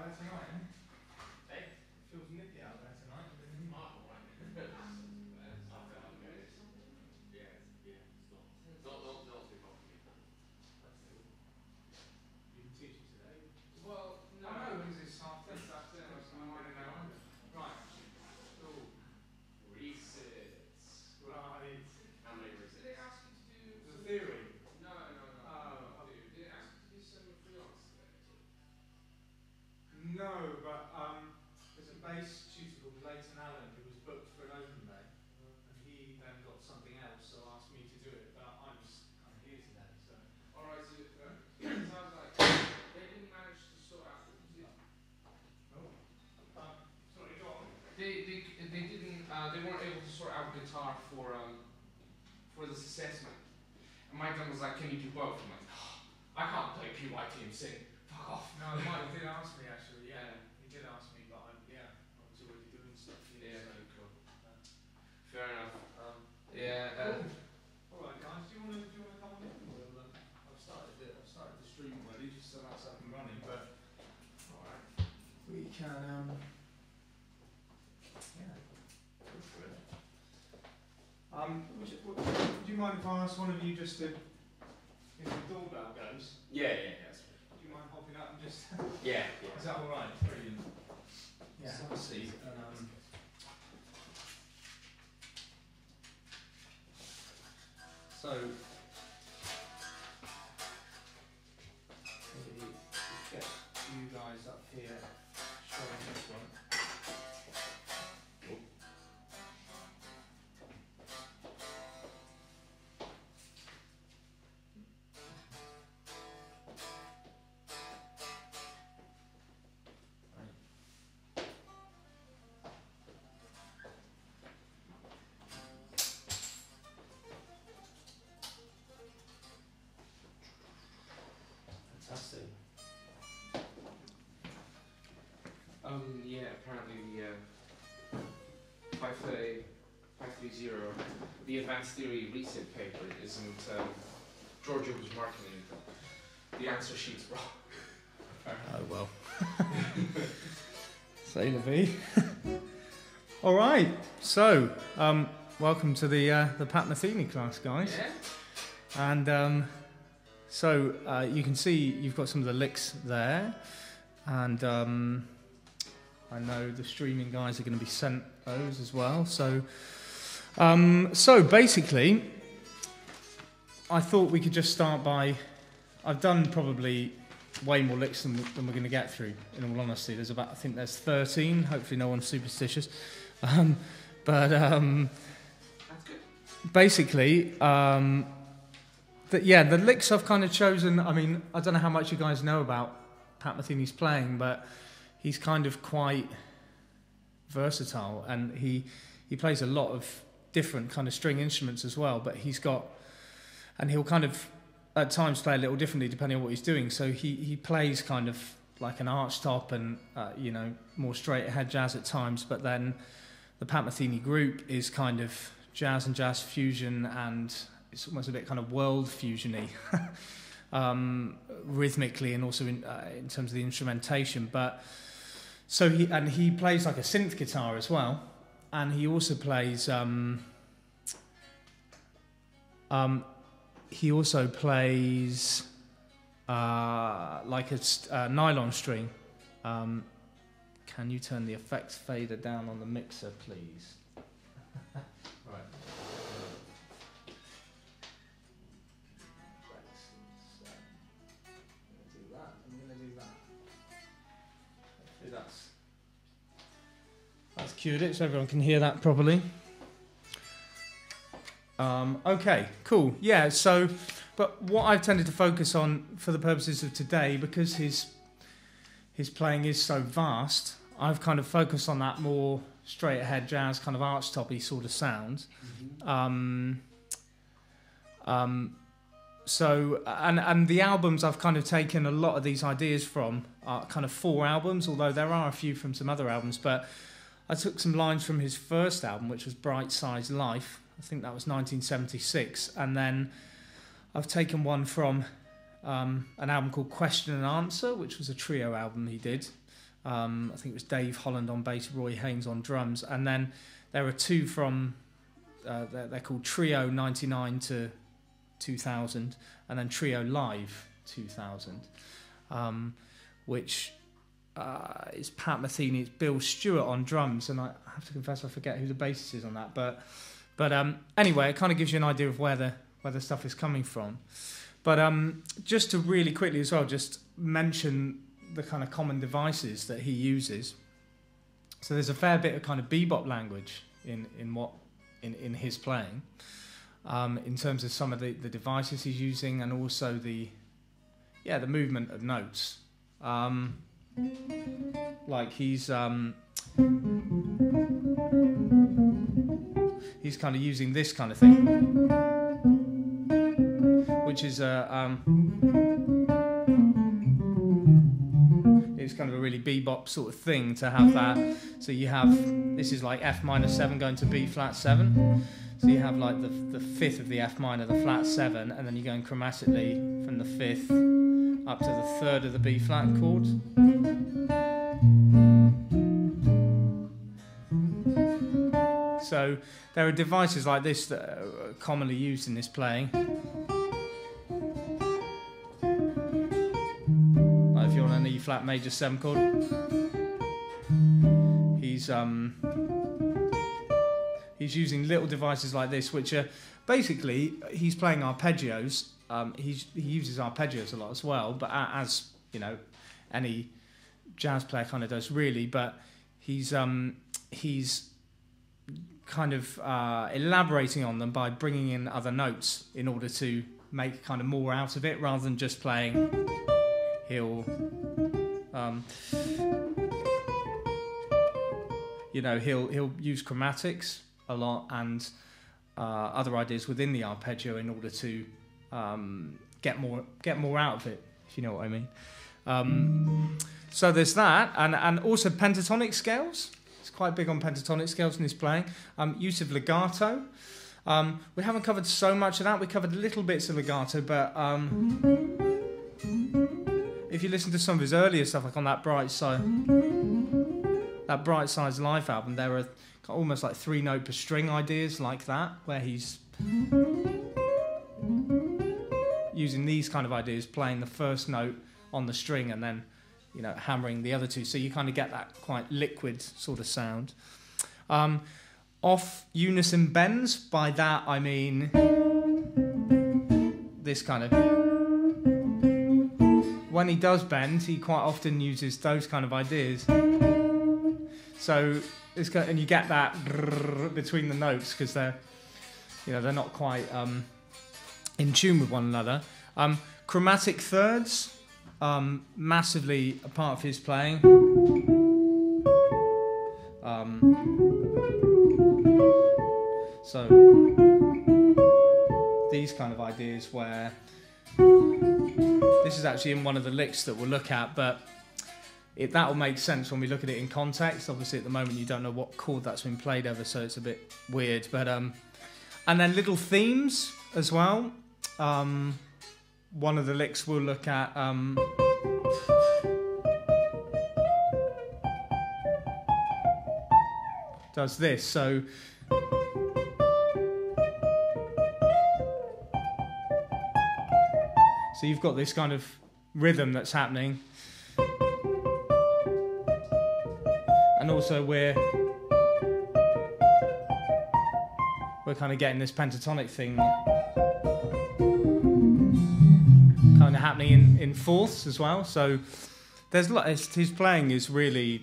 out there tonight, eh? Hey? It feels nippy out there tonight. Oh, right. Not too hot for me. You can teach it today. Well, no. I know, because it's half term. Right. Cool. Resets. Right. How many resets? Did they ask you to do the theory? No. Did they ask you to do some freelance today? No, but there's a bass tutor called Leighton Allen who was booked for an open day, and he then got something else, so asked me to do it. But I was kind of here today, so. All right, so it sounds like they didn't manage to sort out the music. Oh. Sorry, go on. They didn't they weren't able to sort out guitar for this assessment. And my dad was like, "Can you do both?" I'm like, oh, "I can't play PYT and sing. Fuck off." No, Mike did ask me actually. Yeah, he did ask me, but I was already doing stuff. Yeah, so cool. Fair enough. Cool. All right, guys. Do you want to come on in? Well, I've started the stream already, just so that's up and running. But all right, we can. Go for it. Would you mind if I ask one of you just to, if the doorbell goes? Yeah. Do you mind hopping up and just? Yeah. Is that all right? Brilliant. Yeah. Have a seat. And, so, maybe get you guys up here showing this one. Fantastic. Apparently 530, the advanced theory reset paper isn't, Georgia was marking it. The answer sheet's wrong. Oh well. Say la vie. All right, so welcome to the Pat Metheny class, guys. Yeah. And so you can see you've got some of the licks there, and I know the streaming guys are going to be sent those as well. So, so basically, I thought we could just start by. I've done probably way more licks than we're going to get through. In all honesty, I think there's 13. Hopefully, no one's superstitious. That's good. Basically, the licks I've kind of chosen. I mean, I don't know how much you guys know about Pat Metheny's playing, but he's kind of quite versatile, and he plays a lot of different kind of string instruments as well. But he'll kind of at times play a little differently depending on what he's doing. So he plays kind of like an archtop and more straight ahead jazz at times. But then the Pat Metheny group is kind of jazz and jazz fusion, and it's almost a bit kind of world fusiony. Rhythmically and also in terms of the instrumentation, but so he plays like a synth guitar as well, and he also plays like a nylon string. Can you turn the effects fader down on the mixer, please? Right. That's cued it, so everyone can hear that properly. Okay, cool. Yeah, so, but what I've tended to focus on for the purposes of today, because his playing is so vast, I've kind of focused on that more straight ahead jazz, kind of archtoppy sort of sound. So, and the albums I've kind of taken a lot of these ideas from are kind of 4 albums, although there are a few from some other albums, but I took some lines from his first album, which was Bright Size Life. I think that was 1976. And then I've taken one from an album called Question and Answer, which was a trio album he did. I think it was Dave Holland on bass, Roy Haynes on drums, and then there are two from they're called Trio 99 to 2000, and then Trio Live 2000, which is Pat Metheny, it's Bill Stewart on drums, and I have to confess I forget who the bassist is on that, but anyway, it kind of gives you an idea of where the stuff is coming from. But just to really quickly as well, just mention the kind of common devices that he uses. So there's a fair bit of kind of bebop language in his playing, in terms of some of the devices he's using, and also the movement of notes. Like he's kind of using this kind of thing, which is it's kind of a really bebop sort of thing to have that. So you have, this is like F minor 7 going to B flat 7. So you have like the fifth of the F minor, the flat 7, and then you're going chromatically from the fifth up to the third of the B flat chord. So there are devices like this that are commonly used in this playing. Like if you're on an E flat major 7 chord, he's using little devices like this, which are basically, he's playing arpeggios. He uses arpeggios a lot as well, but as you know, any jazz player kind of does really. But he's kind of elaborating on them by bringing in other notes in order to make kind of more out of it, rather than just playing. He'll use chromatics a lot and other ideas within the arpeggio in order to get more out of it, if you know what I mean. So there's that, and also pentatonic scales. It's quite big on pentatonic scales in his playing. Use of legato. We haven't covered so much of that. We covered little bits of legato, but if you listen to some of his earlier stuff, like on that Bright Side's Life album, there are almost like 3 note per string ideas like that, where he's using these kind of ideas, playing the first note on the string and then, you know, hammering the other two. So you kind of get that quite liquid sort of sound. Off unison bends, by that I mean this kind of. When he does bend, he quite often uses those kind of ideas. So it's got, and you get that between the notes because they're not quite in tune with one another. Chromatic thirds, massively a part of his playing. So these kind of ideas where this is actually in one of the licks that we'll look at, but that will make sense when we look at it in context. Obviously at the moment you don't know what chord that's been played over, so it's a bit weird. But and then little themes as well. One of the licks we'll look at does this. So you've got this kind of rhythm that's happening, and also we're kind of getting this pentatonic thing kind of happening in fourths as well. So his playing is really,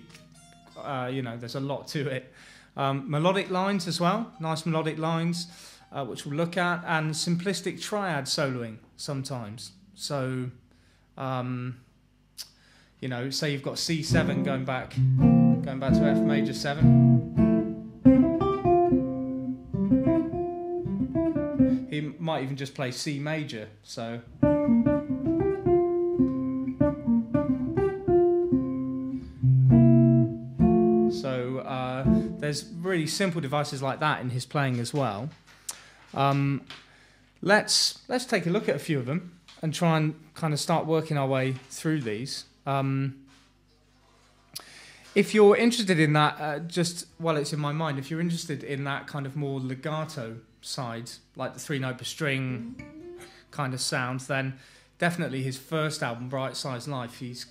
there's a lot to it. Melodic lines as well, nice melodic lines, which we'll look at, and simplistic triad soloing sometimes. So, say you've got C7 going back to F major 7. He might even just play C major. So, there's really simple devices like that in his playing as well. Let's take a look at a few of them and try and kind of start working our way through these. if you're interested in that, just while it's in my mind, if you're interested in that kind of more legato side, like the 3-note per string kind of sound, then definitely his first album, Bright Size Life, he's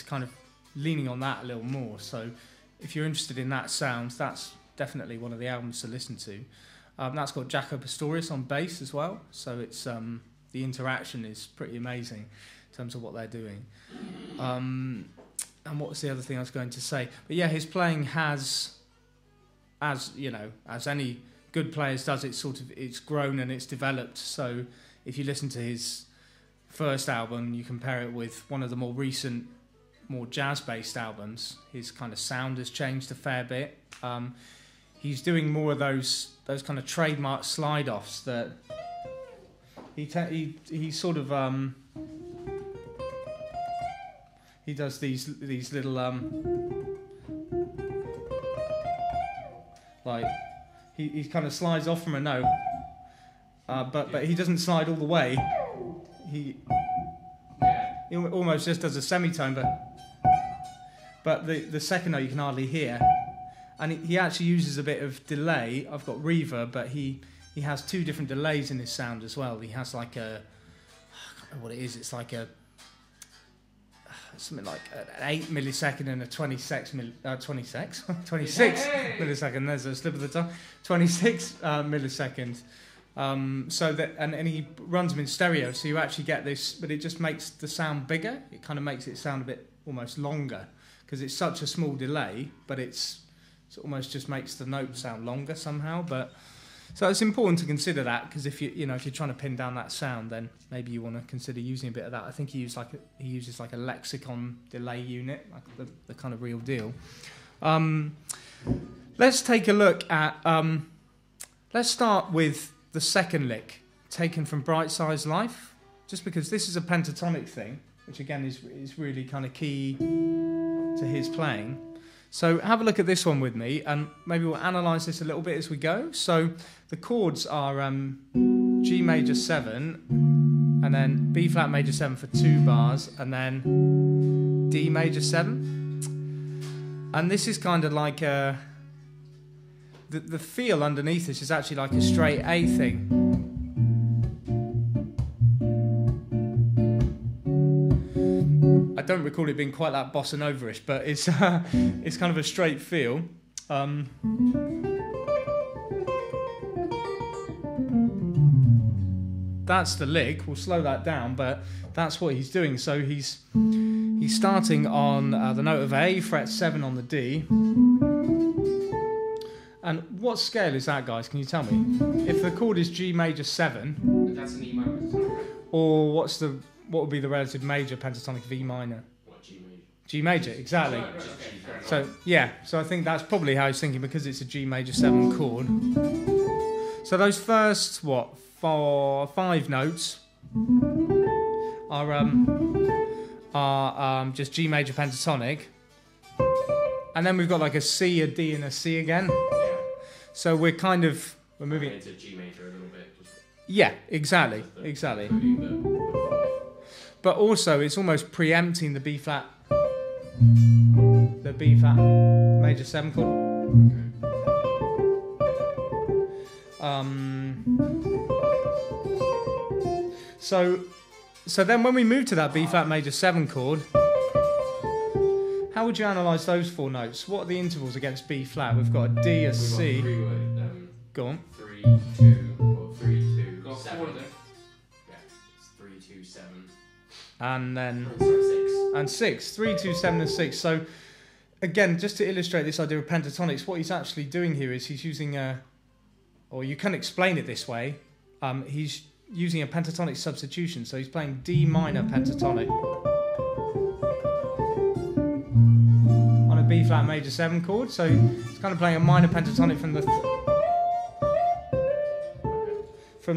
kind of leaning on that a little more. So if you're interested in that sound, that's definitely one of the albums to listen to. That's got Jaco Pastorius on bass as well, so it's the interaction is pretty amazing in terms of what they're doing. And what was the other thing I was going to say? But yeah, his playing has, as any good players does, it's grown and it's developed. So if you listen to his first album, you compare it with one of the more recent, more jazz-based albums, his kind of sound has changed a fair bit. He's doing more of those kind of trademark slide-offs that he sort of he does these little like he kind of slides off from a note, but he doesn't slide all the way. He almost just does a semitone, but the second note you can hardly hear, and he actually uses a bit of delay. I've got reverb, but he has 2 different delays in his sound as well. He has like I can't remember what it is. It's like something like an 8 millisecond and a 26 millisecond. There's a slip of the tongue. 26 millisecond. So that and he runs them in stereo, so you actually get this, but it just makes the sound bigger. It kind of makes it sound a bit almost longer because it's such a small delay, but it almost just makes the note sound longer somehow. But so it's important to consider that, because if you're trying to pin down that sound, then maybe you want to consider using a bit of that. I think he uses like a lexicon delay unit, like the kind of real deal. Let's take a look at. Let's start with the second lick taken from Bright Size Life, just because this is a pentatonic thing, which again is really kind of key to his playing. So have a look at this one with me, and maybe we'll analyse this a little bit as we go. So the chords are G major 7, and then B flat major 7 for 2 bars, and then D major 7. And this is kind of like the feel underneath this is actually like a straight A thing. I don't recall it being quite that bossa nova-ish, but it's kind of a straight feel. That's the lick. We'll slow that down, but that's what he's doing. So he's starting on the note of A, fret 7 on the D. And what scale is that, guys? Can you tell me? If the chord is G major 7, that's an E minor pentatonic, right? Or what would be the relative major pentatonic of E minor? What, G major? G major, exactly. Right, okay, So yeah, so I think that's probably how he's thinking, because it's a G major 7 chord. So those first 5 notes are just G major pentatonic, and then we've got like a C, a D, and a C again. So we're moving into G major a little bit. Yeah, exactly. But also, it's almost preempting the B flat major 7 chord. So then when we move to that B flat major 7 chord, how would you analyse those 4 notes? What are the intervals against B flat? We've got a D, a C. Go on. 3, 2, or 3, 2, 7. Yeah, it's 3, 2, 7. And then 6. 6. 3, 2, 7, and 6. So again, just to illustrate this idea of pentatonics, what he's actually doing here is he's using or you can explain it this way, he's using a pentatonic substitution. So he's playing D minor pentatonic on a B flat major 7 chord. So he's kind of playing a minor pentatonic from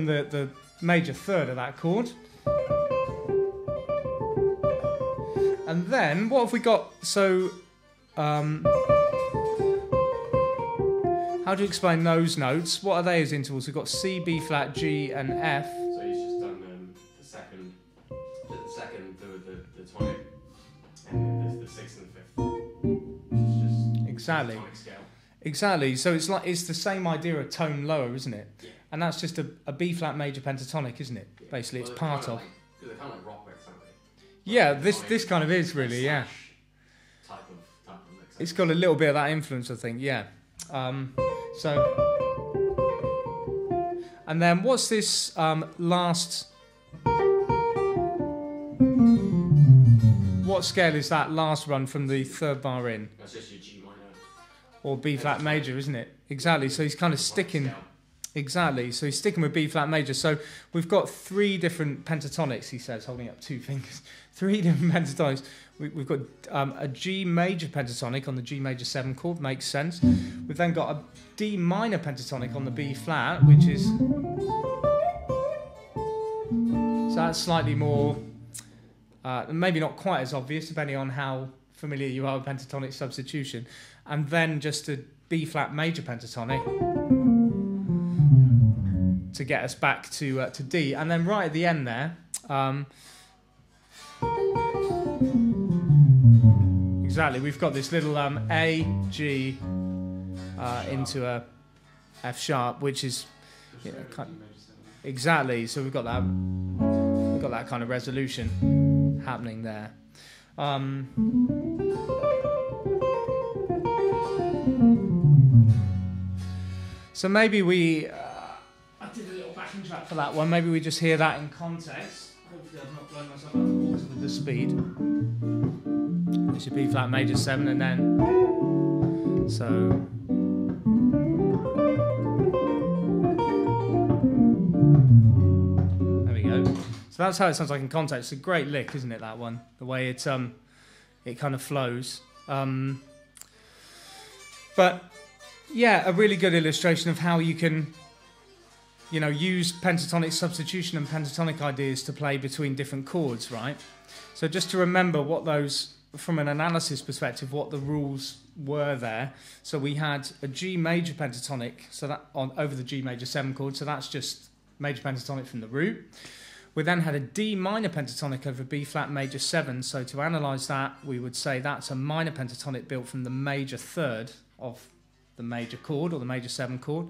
the major 3rd of that chord. And then what have we got? So how do you explain those notes? What are they as intervals? We've got C, B flat, G, and F. So he's just done the second, the tonic, and the 6th and the 5th. Exactly. pentatonic scale. Exactly. So it's the same idea of tone lower, isn't it? Yeah. And that's just a B flat major pentatonic, isn't it? Yeah. Basically, Well, it's part of. They're kind of like rock bits, aren't they? Yeah, Like this kind of is really, yeah. Type of mix. It's got a little bit of that influence, I think. Yeah. So, and then what's this last? What scale is that last run from the third bar in? That's just your G minor. Or B flat major, isn't it? Exactly. So he's kind of sticking. Exactly. So he's sticking with B flat major. So we've got 3 different pentatonics. He says, holding up 2 fingers. 3 different pentatonics. We've got a G major pentatonic on the G major 7 chord. Makes sense. We've then got a D minor pentatonic on the B flat, which is. So that's slightly more. Maybe not quite as obvious, depending on how familiar you are with pentatonic substitution. And then just a B flat major pentatonic to get us back to D. And then right at the end there, exactly, we've got this little A, G into a F sharp, which is exactly. So we've got that kind of resolution happening there. So maybe we. I did a little backing track for that one. Maybe we just hear that in context. Hopefully, I've not blown myself out of the water with the speed. It should B flat major 7, and then so. There we go. So that's how it sounds like in context. It's a great lick, isn't it? That one, the way it kind of flows. But yeah, a really good illustration of how you can, use pentatonic substitution and pentatonic ideas to play between different chords, right? So just to remember what those, from an analysis perspective, what the rules were there. So we had a G major pentatonic, so that over the G major 7 chord, so that's just major pentatonic from the root. We then had a D minor pentatonic over B flat major 7, so to analyse that, we would say that's a minor pentatonic built from the major third of the major chord, or the major 7 chord.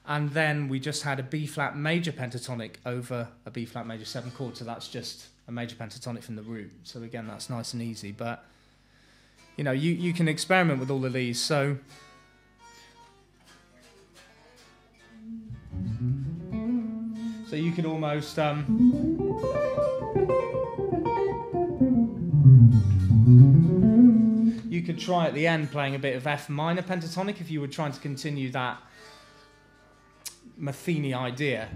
And then we just had a B flat major pentatonic over a B flat major 7 chord, so that's just a major pentatonic from the root. So again, that's nice and easy, but you can experiment with all of these. So you could almost you could try at the end playing a bit of F minor pentatonic if you were trying to continue that Metheny idea.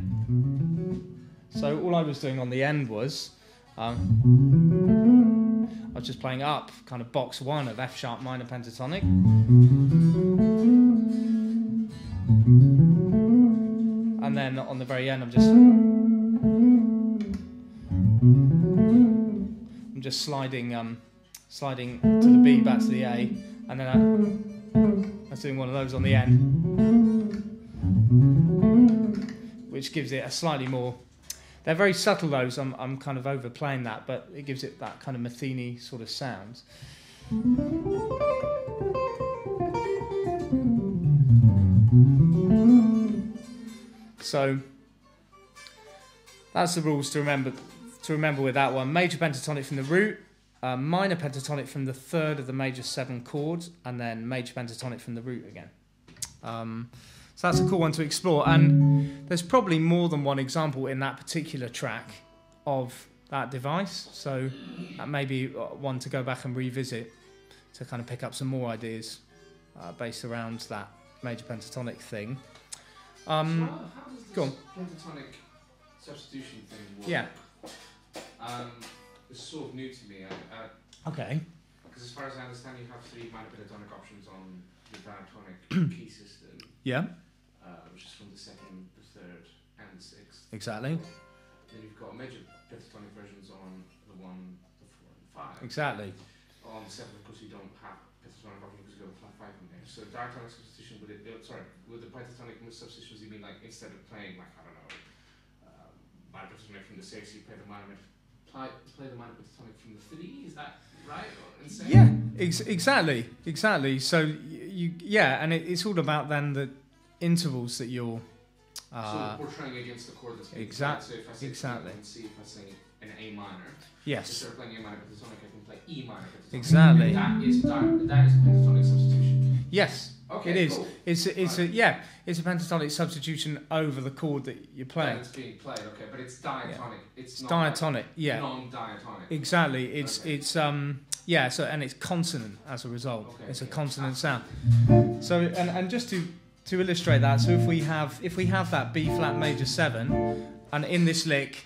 So all I was doing on the end was I was just playing up kind of box 1 of F sharp minor pentatonic. And then on the very end I'm just sliding to the B back to the A, and then I was doing one of those on the end, which gives it a slightly more. They're very subtle, those. I'm kind of overplaying that, but it gives it that kind of Metheny sort of sound. So that's the rules to remember with that one. Major pentatonic from the root, minor pentatonic from the third of the major 7 chord, and then major pentatonic from the root again. So that's a cool one to explore, and there's probably more than one example in that particular track of that device, so that may be one to go back and revisit to kind of pick up some more ideas based around that major pentatonic thing. So how does Go on. this pentatonic substitution thing work? Yeah. It's sort of new to me. Okay. Because as far as I understand, you have 3 minor pentatonic options on the diatonic key system. Yeah. Which is from the 2nd, the 3rd, and the 6th. Exactly. Then you've got major pentatonic versions on the 1, the 4, and 5. Exactly. On the 7th, of course, you don't have pentatonic options because you've got the flat 5 in there. So diatonic substitution with the pentatonic substitutions, you mean like instead of playing like, I don't know, minor pentatonic from the 6th, you play the minor pentatonic from the 3? Is that right? Or insane? Yeah, exactly. So yeah, and it's all about then the intervals that you're. So we're trying against the chord that's being played. So if I say exactly. C, if I say an A minor, yes. instead of playing A minor pentatonic, I can play E minor pentatonic. Exactly. And that is a pentatonic substitution. Yes. Okay, it is. Cool. It's a pentatonic substitution over the chord that you're playing. It's being played, okay, but it's diatonic. Yeah. It's not diatonic, like non-diatonic. Exactly. It's yeah. So and it's consonant as a result. Okay, it's a consonant sound. So and just to illustrate that, so if we have that B flat major 7, and in this lick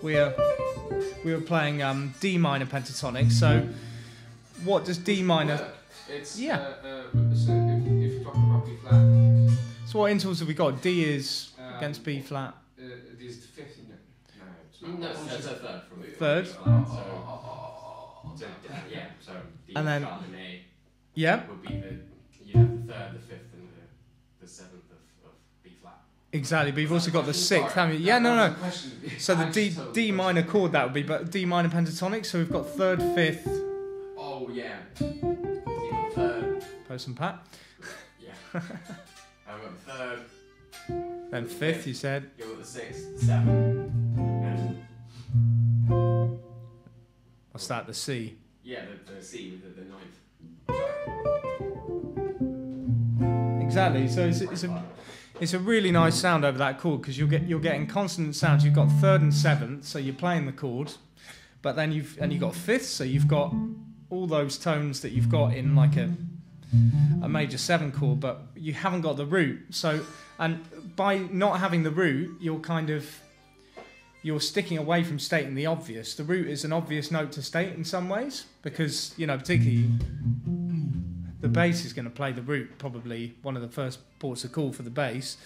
we are playing D minor pentatonic. So what does D minor? It's so if you're talking about B flat. So what intervals have we got? D is against B flat. D is the 5th, isn't it? No, that's a third from it. Third. So yeah, so D and then sharp and A. Yeah. Would be the 3rd, the 5th, and the 7th of B flat. Exactly, but you've also got the 6th, haven't you? Yeah, no. So the D minor chord that would be, but D minor pentatonic. So we've got 3rd, 5th. Oh yeah. You got the 3rd. Post and Pat. Yeah. I've got the 3rd. Then 5th, you said. You got the 6th, 7th, and what's that? The C. Yeah, the C with the 9th. Exactly. So it's a really nice sound over that chord because you're getting consonant sounds. You've got 3rd and 7th, so you're playing the chord, but then you've got 5th, so you've got all those tones that you've got in like a major 7 chord, but you haven't got the root. So and by not having the root, you're sticking away from stating the obvious. The root is an obvious note to state in some ways because particularly the bass is going to play the root, probably one of the first ports of call for the bass,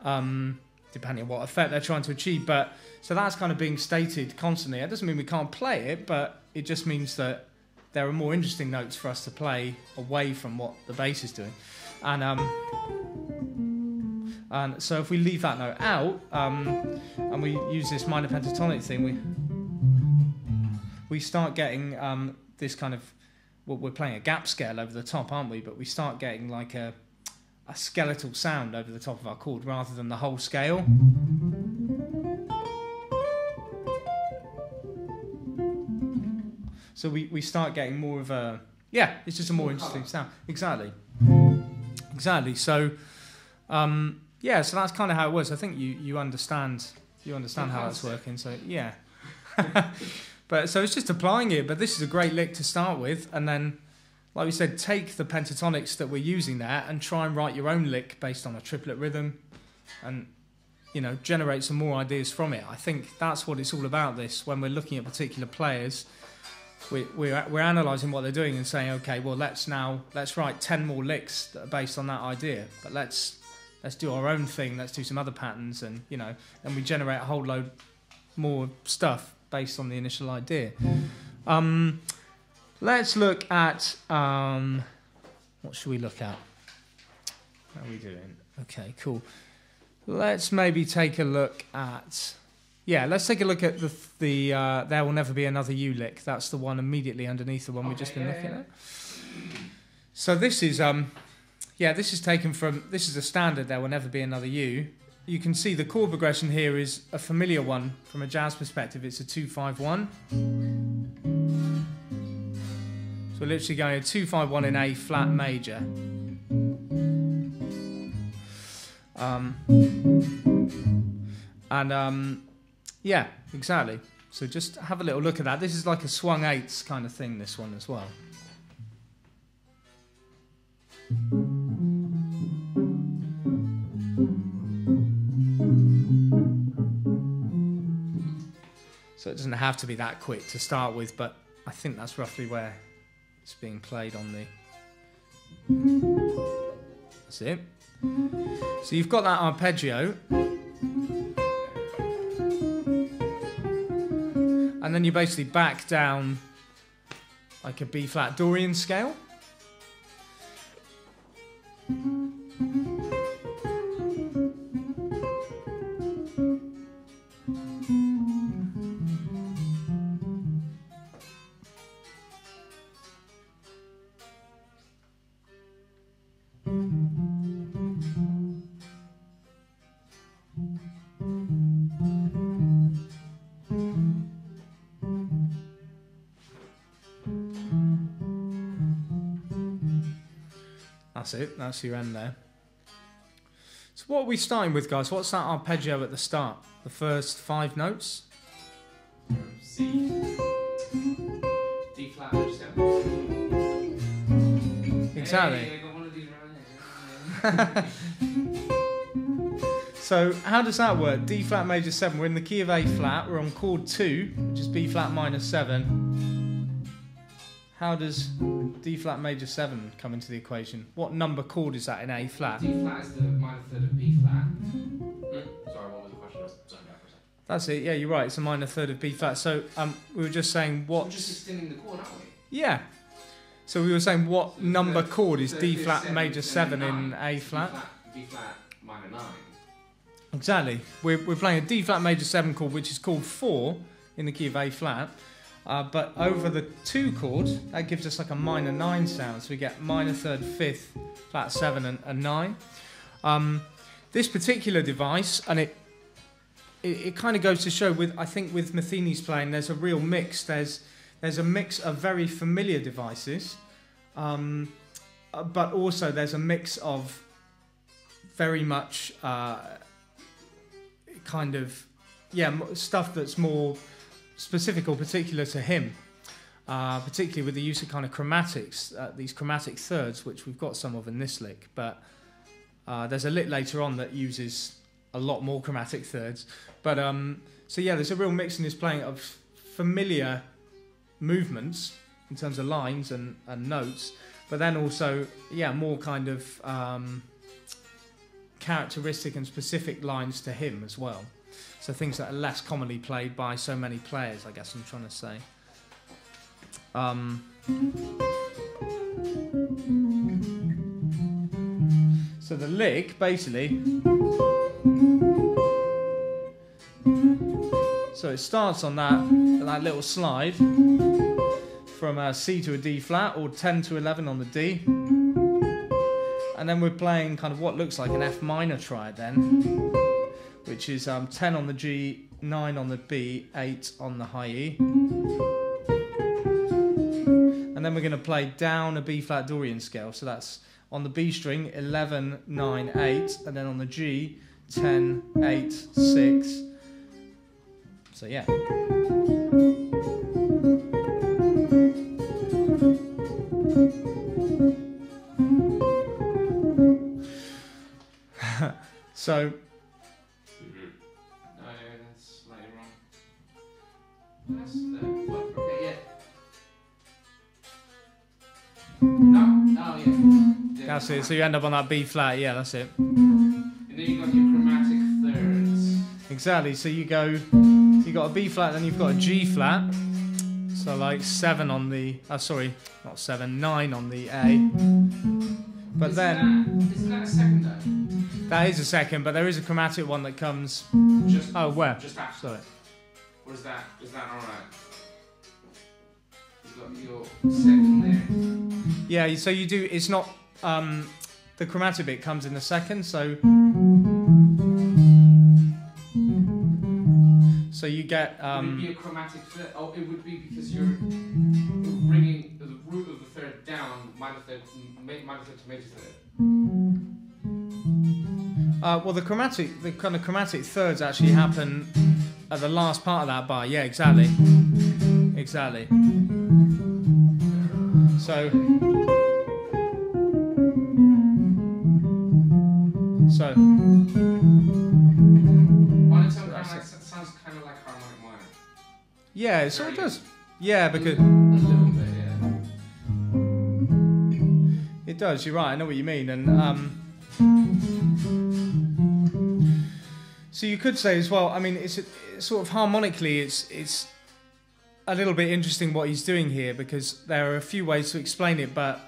depending on what effect they're trying to achieve. But so that's kind of being stated constantly. It doesn't mean we can't play it, but it just means that there are more interesting notes for us to play away from what the bass is doing. And so if we leave that note out and we use this minor pentatonic thing, we start getting this kind of, well, we're playing a gap scale over the top, aren't we? But we start getting like a skeletal sound over the top of our chord rather than the whole scale. So we start getting more of a, it's just a more interesting sound. Exactly. So, so that's kind of how it was. I think you understand how that's working. So yeah. But so it's just applying it. But this is a great lick to start with, and then, like we said, take the pentatonics that we're using there and try and write your own lick based on a triplet rhythm, and generate some more ideas from it. I think that's what it's all about. This, when we're looking at particular players, we're analysing what they're doing and saying, okay, well let's write 10 more licks that are based on that idea, but let's do our own thing. Let's do some other patterns, and and we generate a whole load more stuff based on the initial idea. Let's look at what should we look at? How are we doing? Okay, cool. Let's maybe take a look at let's take a look at the There Will Never Be Another You lick. That's the one immediately underneath the one we've just been looking at. So this is this is taken from, this is a standard, There Will Never Be Another You. You can see the chord progression here is a familiar one from a jazz perspective. It's a 2-5-1. So we're literally going a 2-5-1 in A flat major. Yeah, exactly. So just have a little look at that. This is like a swung eighths kind of thing, this one as well. So it doesn't have to be that quick to start with, but I think that's roughly where it's being played on the... That's it. So you've got that arpeggio. And then you basically back down like a B-flat Dorian scale. That's it. That's your end there. So what are we starting with, guys? What's that arpeggio at the start? The first 5 notes? C. D flat major 7. Exactly. Hey, I got one of these right here. So how does that work? D flat major 7. We're in the key of A flat. We're on chord 2, which is B flat minor 7. How does D flat major 7 come into the equation? What number chord is that in A flat? D flat is the minor third of B flat. Sorry, what was the question? I was zoned out for a second. That's it. Yeah, you're right. It's a minor third of B flat. So we were just saying what? We're just extending the chord, aren't we? Yeah. So we were saying what So number third- chord is third, D fifth, flat seventh, major and 7 then in 9. A flat? B flat minor 9. Exactly. We're playing a D flat major 7 chord, which is called 4 in the key of A flat. But over the 2 chord, that gives us like a minor 9 sound. So we get minor third, 5th, flat 7 and 9. This particular device, and it kind of goes to show with, I think with Metheny's playing, there's a real mix. There's a mix of very familiar devices, but also there's a mix of very much kind of, stuff that's more specific or particular to him, particularly with the use of kind of chromatics, these chromatic thirds, which we've got some of in this lick, but there's a lick later on that uses a lot more chromatic thirds. But so yeah, there's a real mix in his playing of familiar movements in terms of lines and notes, but then also more kind of characteristic and specific lines to him as well. So things that are less commonly played by so many players, I guess I'm trying to say. So the lick, basically, so it starts on that little slide from a C to a D flat, or 10 to 11 on the D. And then we're playing kind of what looks like an F minor triad then, which is 10 on the G, 9 on the B, 8 on the high E. And then we're going to play down a B flat Dorian scale. So that's on the B string, 11, 9, 8. And then on the G, 10, 8, 6. So yeah. So No, that's slightly wrong. That's okay, yeah. No, oh yeah. that's it. So you end up on that B flat. Yeah, that's it. And then you got your chromatic thirds. Exactly. So you got a B flat, then you've got a G flat. So like 7 on the, sorry, not 7, 9 on the A. But Isn't that a second though? that is a second, but there is a chromatic one that comes. Just Oh, where? Just after. Sorry. Or is that alright? You've got your second there. Yeah. So you do. It's not. The chromatic bit comes in the second. So. So you get. Would it be a chromatic third? Oh, it would be because you're bringing the root of the third down, minor third to major third. Well, the kind of chromatic thirds actually happen at the last part of that bar. Yeah, exactly. Exactly. So. On its own, sounds kind of like harmonic minor. Yeah, it sort of does. Yeah, because A little bit, yeah. it does. You're right. I know what you mean, and so you could say as well. I mean, it's sort of harmonically, it's a little bit interesting what he's doing here, because there are a few ways to explain it, but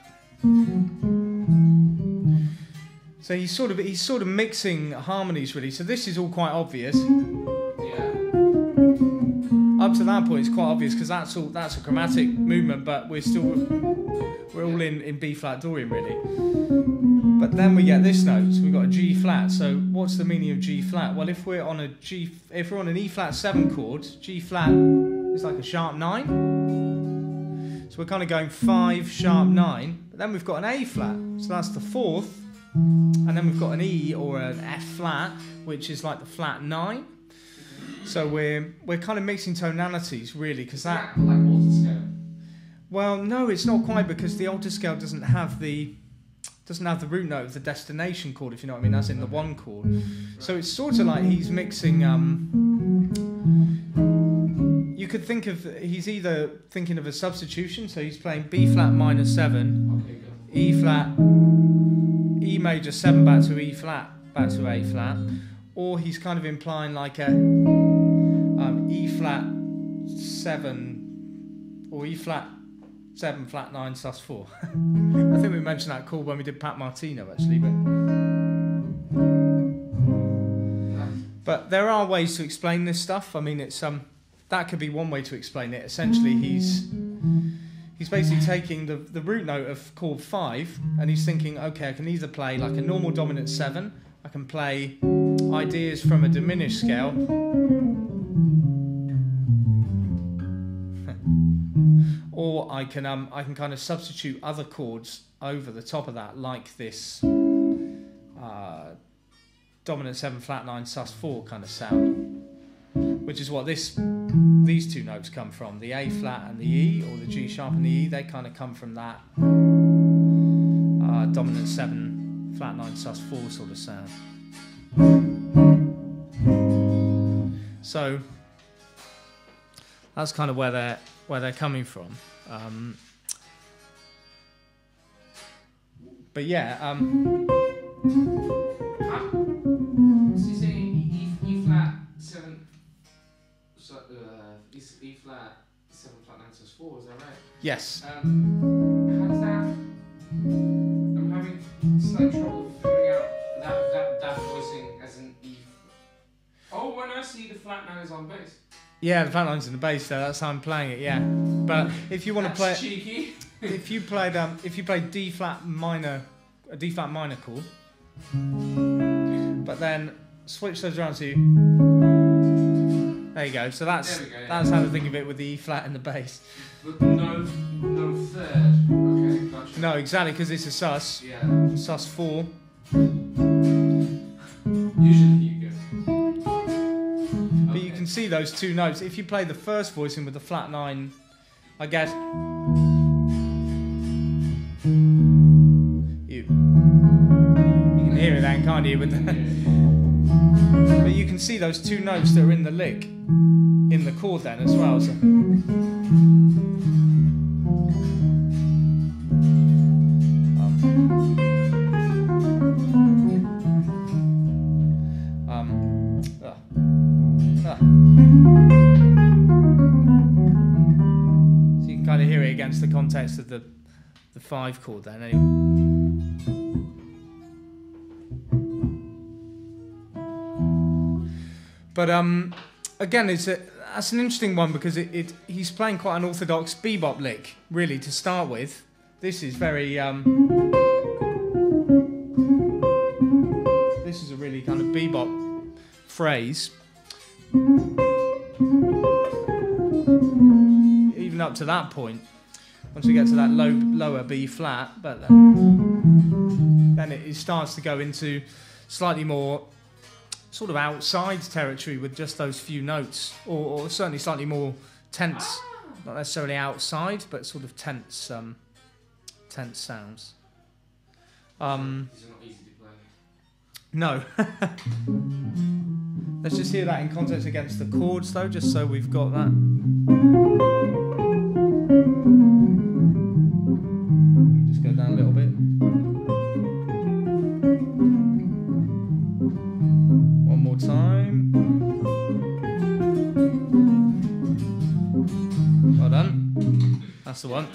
so he's sort of mixing harmonies really. So this is all quite obvious. Yeah. Up to that point, it's quite obvious because that's a chromatic movement, but we're all in B flat Dorian really. But then we get this note. So we've got a G flat. So what's the meaning of G flat? Well, if we're on an E flat 7 chord, G flat is like a sharp 9. So we're kind of going 5, sharp 9, but then we've got an A flat, so that's the 4th, and then we've got an E or an F flat, which is like the flat 9. So we're kind of mixing tonalities really, because that like alter scale. Well, no, it's not quite, because the alter scale doesn't have the root note of the destination chord, if you know what I mean, as in the 1 chord. So it's sort of like he's mixing. You could think of, he's either thinking of a substitution, so he's playing B flat minor 7, Okay, good. E flat, E major 7 back to E flat, back to A flat, or he's kind of implying like a E flat 7 or E flat 7 flat 9 sus 4. I think we mentioned that chord when we did Pat Metheny actually, but there are ways to explain this stuff. I mean, it's that could be one way to explain it. Essentially, he's basically taking the root note of chord 5, and he's thinking, okay, I can either play like a normal dominant 7, I can play ideas from a diminished scale, or I can kind of substitute other chords over the top of that, like this dominant 7 flat 9 sus 4 kind of sound, which is what these two notes come from. The A flat and the E, or the G sharp and the E, they kind of come from that dominant 7 flat 9 sus 4 sort of sound. So that's kind of where they're coming from. But yeah, So you're saying E flat 7, E flat 7 flat 9 sus 4, is that right? yes. How does that? I'm having slight trouble figuring out that voicing as an E. Oh, when I see the flat 9 is on bass. Yeah, the flat nine's in the bass, so that's how I'm playing it. Yeah, but if you want to play, cheeky. if you played D flat minor, a D flat minor chord, but then switch those around to, there you go. So that's that's how to think of it with the E flat and the bass. But no third. Okay, gotcha. No, exactly, because it's a sus. Yeah. Sus 4. Usually you go. But you can see those two notes. If you play the first voicing with the flat 9, I guess you can hear it then, can't you? With the but you can see those two notes that are in the lick in the chord then as well. So. So you can kind of hear it against the context of the 5 chord then anyway. But again, that's an interesting one, because he's playing quite an orthodox bebop lick really to start with. This is very this is a really kind of bebop phrase. Even up to that point, once we get to that lower B flat, but then it starts to go into slightly more sort of outside territory with just those few notes, or certainly slightly more tense, not necessarily outside, but sort of tense sounds. These are not easy to play. No. Let's just hear that in context against the chords though, just so we've got that. Just go down a little bit. One more time. Well done. That's the one.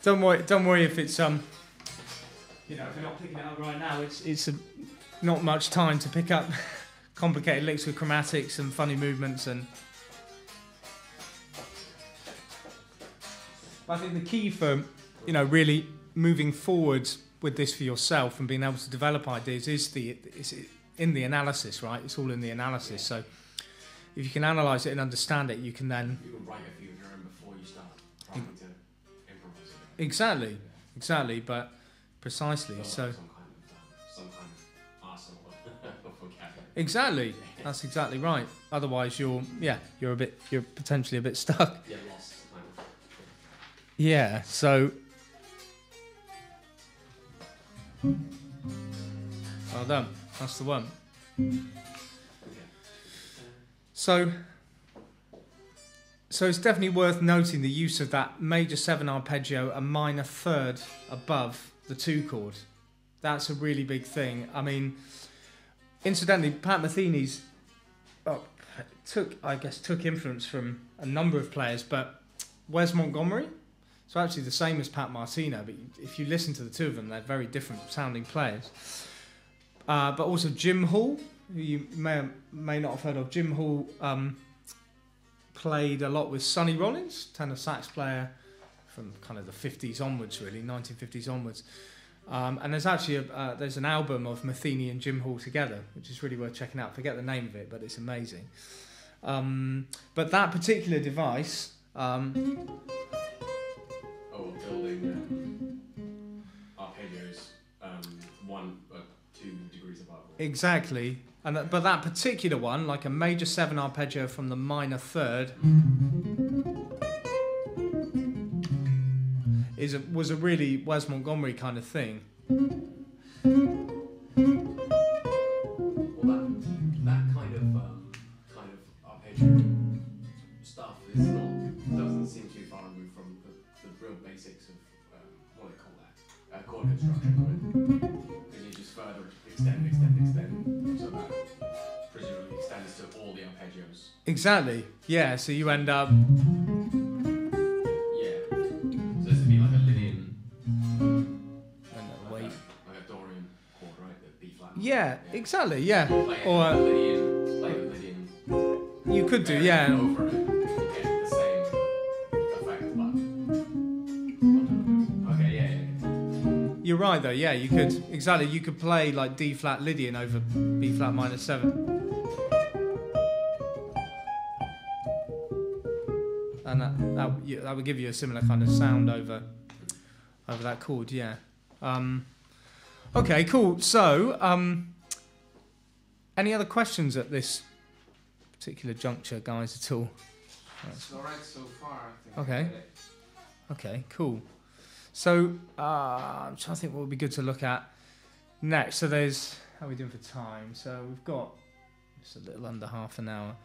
Don't worry if it's if you're not picking it up right now, it's not much time to pick up complicated licks with chromatics and funny movements and. I think the key for really moving forward with this for yourself and being able to develop ideas is in the analysis, right? It's all in the analysis. So if you can analyse it and understand it, you can then. You can write a few of your own before you start trying to Exactly, but precisely. Or So some kind of arsenal of vocabulary. exactly, that's exactly right. Otherwise, you're potentially a bit stuck. Yeah, lost kind of. Yeah. So well done. That's the one. Okay. So it's definitely worth noting the use of that major 7 arpeggio, a minor third above the 2 chord. That's a really big thing. I mean, incidentally, Pat Metheny's took influence from a number of players, but Wes Montgomery, so actually the same as Pat Martino, but if you listen to the two of them, they're very different sounding players. But also Jim Hall, who you may not have heard of. Jim Hall played a lot with Sonny Rollins, tenor sax player from kind of the 50s onwards, really, 1950s onwards. And there's actually there's an album of Metheny and Jim Hall together, which is really worth checking out. I forget the name of it, but it's amazing. But that particular device... building arpeggios 1 or 2 degrees above. Exactly. But that particular one, like a major 7 arpeggio from the minor third, was a really Wes Montgomery kind of thing. Well, that kind of arpeggio stuff doesn't seem too far removed from the real basics of what they call that chord construction, right? Because you just further extend, so that presumably extends to all the arpeggios. Exactly. Yeah. So you end up. So this would be like a Lydian, Wait. like a Dorian chord, right? The B flat. Yeah. Exactly. Yeah. Like Or a Lydian. you could do. Yeah. Over it, you get the same effect, but okay, yeah. You're right though. Yeah. You could exactly. You could play like D flat Lydian over B flat minor 7. And that would give you a similar kind of sound over that chord, yeah. Okay, cool. So, any other questions at this particular juncture, guys, at all? It's alright so far, I think. Okay. Okay, cool. So, I'm trying to think what would be good to look at next. So there's, how are we doing for time? So we've got just a little under half an hour.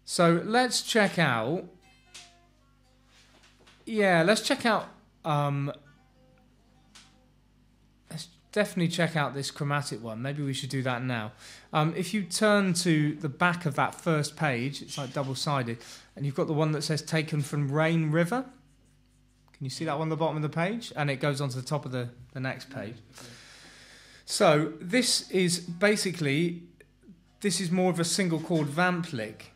So let's check out. Yeah, let's check out. Let's definitely check out this chromatic one. Maybe we should do that now. If you turn to the back of that first page, it's like double-sided, and you've got the one that says "Taken from Rain River." Can you see that one on the bottom of the page? And it goes on to the top of the next page. So this is basically, this is more of a single chord vamp lick.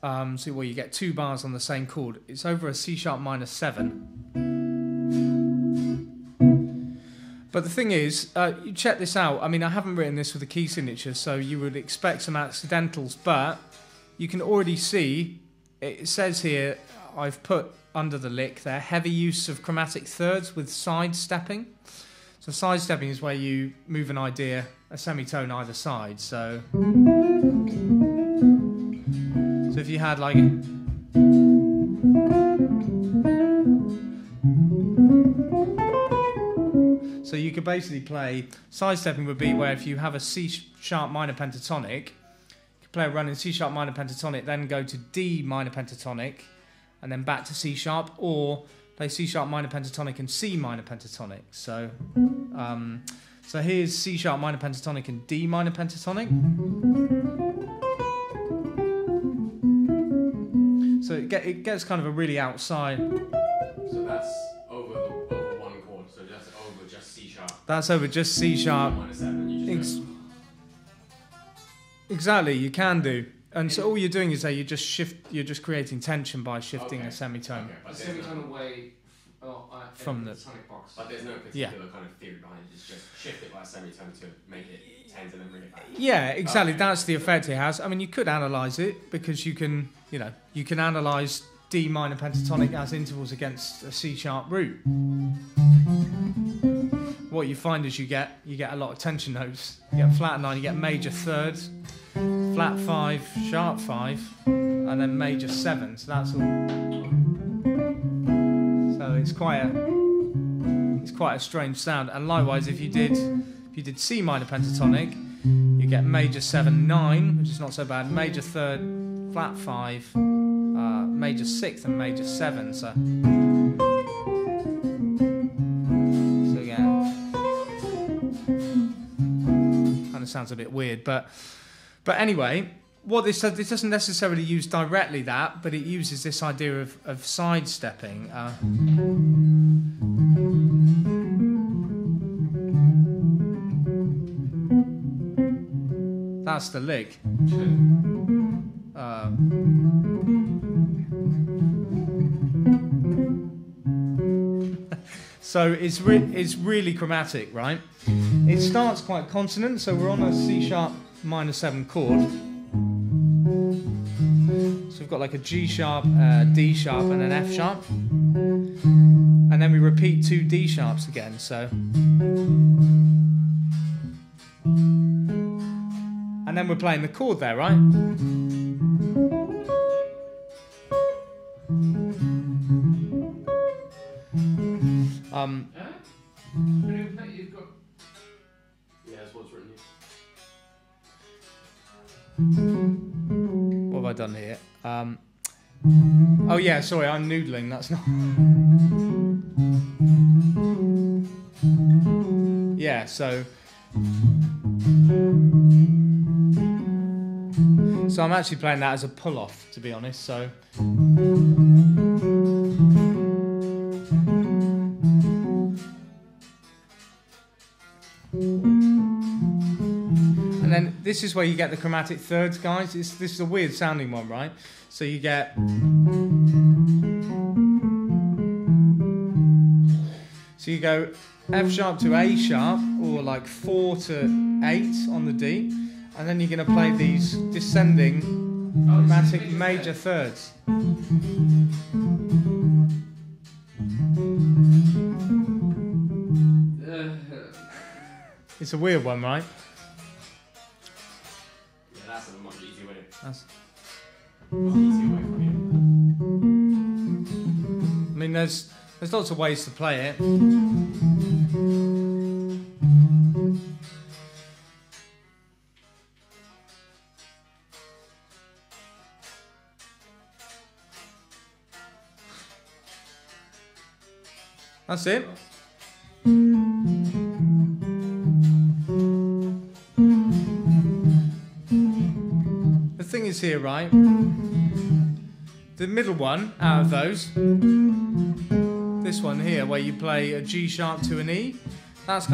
So where you get 2 bars on the same chord. It's over a C sharp minor 7. But the thing is, you check this out. I mean, I haven't written this with a key signature, so you would expect some accidentals, but you can already see, it says here, I've put under the lick there, heavy use of chromatic thirds with side stepping. So side stepping is where you move an idea, a semitone either side. So if you had like so you could basically play, side stepping would be where if you have a C sharp minor pentatonic, you could play a run in C sharp minor pentatonic, then go to D minor pentatonic, and then back to C sharp, or play C sharp minor pentatonic and C minor pentatonic. So so here's C sharp minor pentatonic and D minor pentatonic. So it gets kind of a really outside. So that's over one chord. So that's over just C sharp. That's over just C sharp. Minor 7. You just Exactly, you can do. And so all you're doing is that you just shift. You're just creating tension by shifting a semitone. Okay, A semitone away from the sonic box. But there's no particular kind of theory behind it. It's just shift it by a semitone to make it tense and then bring it back. Yeah, exactly. Okay. That's the effect it has. I mean, you could analyze it because you can analyze D minor pentatonic as intervals against a C sharp root. What you find is you get a lot of tension notes. You get flat 9, you get major thirds, flat 5, sharp 5, and then major 7. So that's all. So it's quite a strange sound. And likewise, if you did C minor pentatonic, you get major 7 9, which is not so bad. Major third, flat 5, major 6th, and major 7. So yeah, kind of sounds a bit weird, but anyway. What this does, it doesn't necessarily use directly that, but it uses this idea of sidestepping. That's the lick. So it's really chromatic, right? It starts quite consonant, so we're on a C sharp minor 7 chord. So we've got like a G sharp, D sharp, and an F sharp, and then we repeat 2 D sharps again. So, and then we're playing the chord there, right? You've got. Yeah, that's what's written here. What have I done here? Oh yeah, sorry, I'm noodling. That's not. Yeah, so I'm actually playing that as a pull-off, to be honest. So. And then this is where you get the chromatic thirds, guys. This is a weird sounding one, right? So you get... So you go F sharp to A sharp, or like 4 to 8 on the D. And then you're going to play these descending chromatic major thirds. It's a weird one, right? Yeah, that's a much easier way. That's... Much easier way from you. I mean, there's lots of ways to play it. That's it. The thing is here, right? The middle one out of those, this one here, where you play a G sharp to an E, that's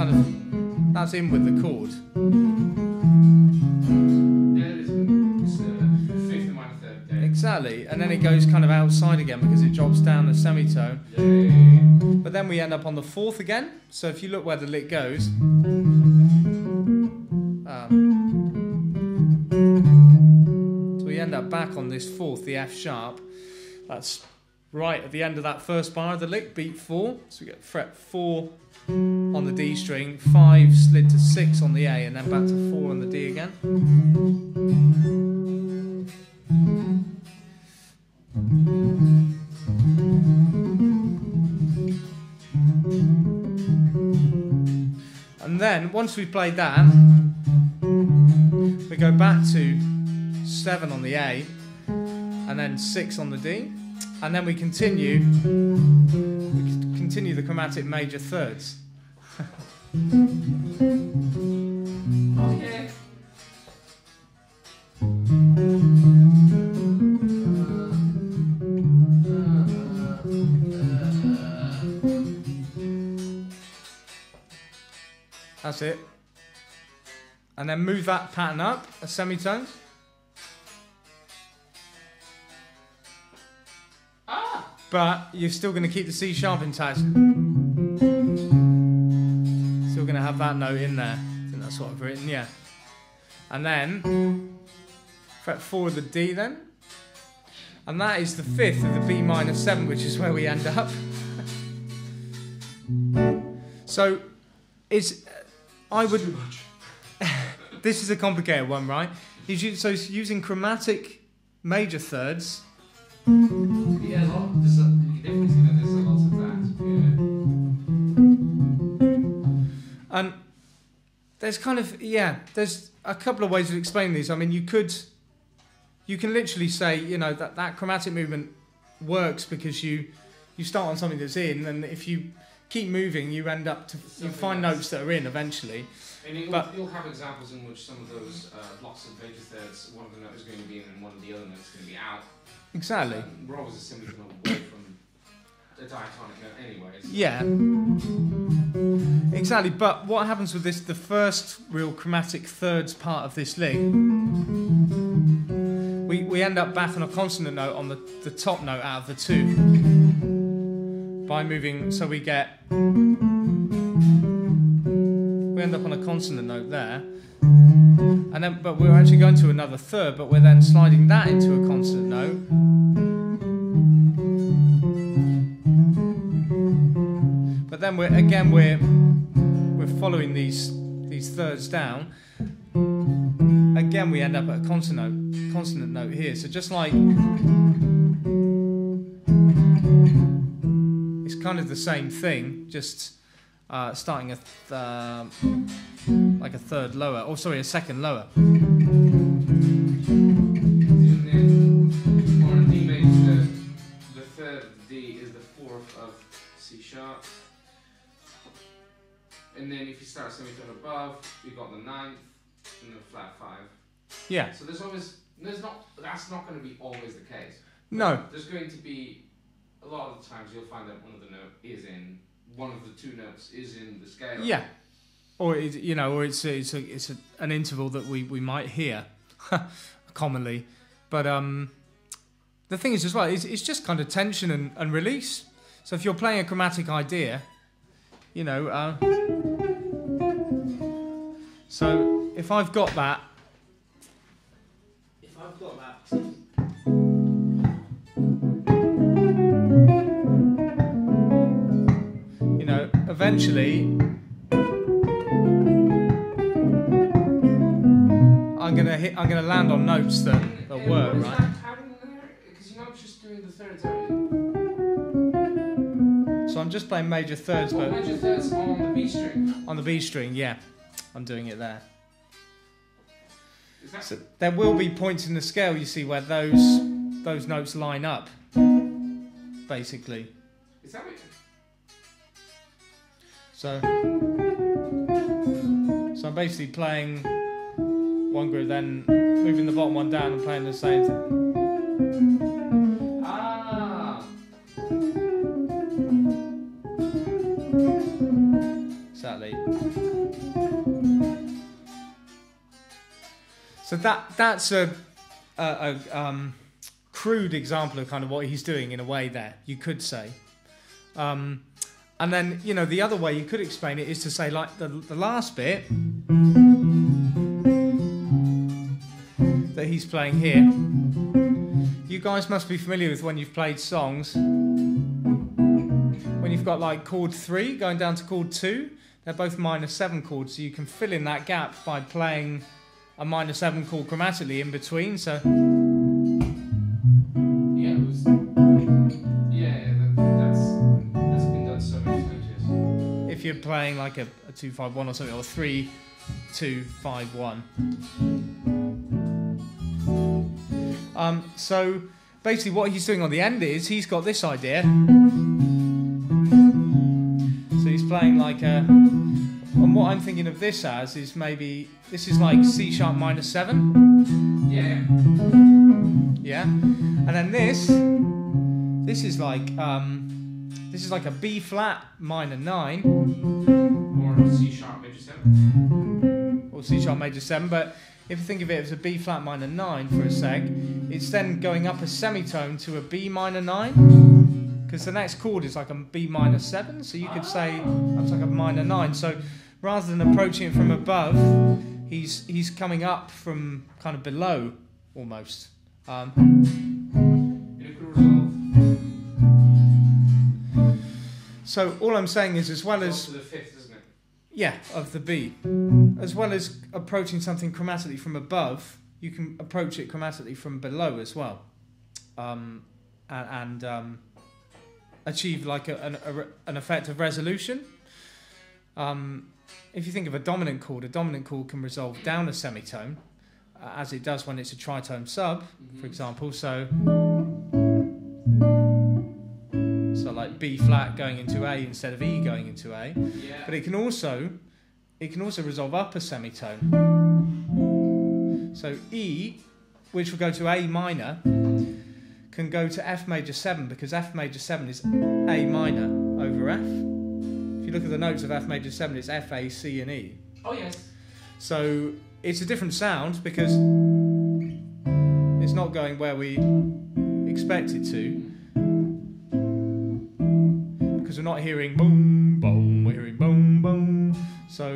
in with the chord. Exactly, and then it goes kind of outside again because it drops down a semitone. But then we end up on the 4th again. So if you look where the lick goes, so we end up back on this 4th, the F sharp. That's right at the end of that first bar of the lick, beat 4. So we get fret 4 on the D string, 5 slid to 6 on the A, and then back to 4 on the D again. And then, once we've played that, we go back to 7 on the A, and then 6 on the D, and then we continue the chromatic major thirds. Okay. That's it. And then move that pattern up a semitone. But you're still going to keep the C sharp intact. Still going to have that note in there. I think that's what I've written, yeah. And then fret 4 of the D then. And that is the 5th of the B minor 7, which is where we end up. So, I would... Too much. This is a complicated one, right? So it's using chromatic major thirds. Yeah, you can definitely see that there's a lot of that. Yeah. And there's there's a couple of ways of explaining these. I mean, you can literally say, that chromatic movement works because you start on something that's in, and if you keep moving, you end up you find notes that are in eventually. And you'll have examples in which some of those blocks of major thirds, one of the notes is going to be in and one of the other notes is going to be out. Exactly. We're always a semitone away from a diatonic note anyway. So. Yeah. Exactly. But what happens with this, the first real chromatic thirds part of this lick, we end up back on a consonant note on the top note out of the two. By moving, so we end up on a consonant note there, and then but we're actually going to another third, but we're then sliding that into a consonant note, but then we're following these thirds down. Again, we end up at a consonant note here. So just like it's kind of the same thing, just starting like a third lower, or sorry, a second lower. And then for a D major, the third D is the 4th of C sharp. And then if you start a semitone above, you've got the 9th and the flat 5. Yeah. So that's not going to be always the case. No. There's going to be a lot of the times you'll find that one of the note is in, one of the two notes is in the scale. Yeah. Or it's an interval that we might hear commonly, but the thing is as well, it's just kind of tension and release. So if you're playing a chromatic idea, so if I've got that, eventually I'm gonna land on notes that work, right? How do you know? Because you're not just doing the thirds, are you? So I'm just playing major thirds, but major thirds on the B string. On the B string, yeah, I'm doing it there. Is that So there will be points in the scale, you see, where those notes line up, basically. Is that what? So I'm basically playing one groove, then moving the bottom one down and playing the same thing. Ah. Exactly. So that's a crude example of kind of what he's doing in a way there, you could say. And then, the other way you could explain it is to say, like, the last bit that he's playing here, you guys must be familiar with when you've played songs, when you've got, like, chord 3 going down to chord 2, they're both minor 7 chords, so you can fill in that gap by playing a minor 7 chord chromatically in between, so... If you're playing like a 2-5-1 or something, or 3-2-5-1. So basically what he's doing on the end is he's got this idea. So he's playing like a... And what I'm thinking of this as is maybe... This is like C sharp minor 7. Yeah. Yeah. And then this is like... This is like a B flat minor 9. Or C sharp major 7. Or C sharp major 7, but if you think of it as a B flat minor 9 for a sec, it's then going up a semitone to a B minor 9, because the next chord is like a B minor 7, so you could say that's like a minor 9. So rather than approaching it from above, he's coming up from kind of below almost. And So all I'm saying is, as well as to the fifth, isn't it? yeah, of the B, as well as approaching something chromatically from above, you can approach it chromatically from below as well, and achieve like an effect of resolution. If you think of a dominant chord can resolve down a semitone, as it does when it's a tritone sub, for example. So like B flat going into A instead of E going into A. Yeah. But it can also resolve up a semitone. So E, which will go to A minor, can go to F major 7 because F major 7 is A minor over F. If you look at the notes of F major 7, it's F, A, C and E. Oh yes. So it's a different sound because it's not going where we expect it to. Because we're not hearing boom, boom, we're hearing boom, boom. So,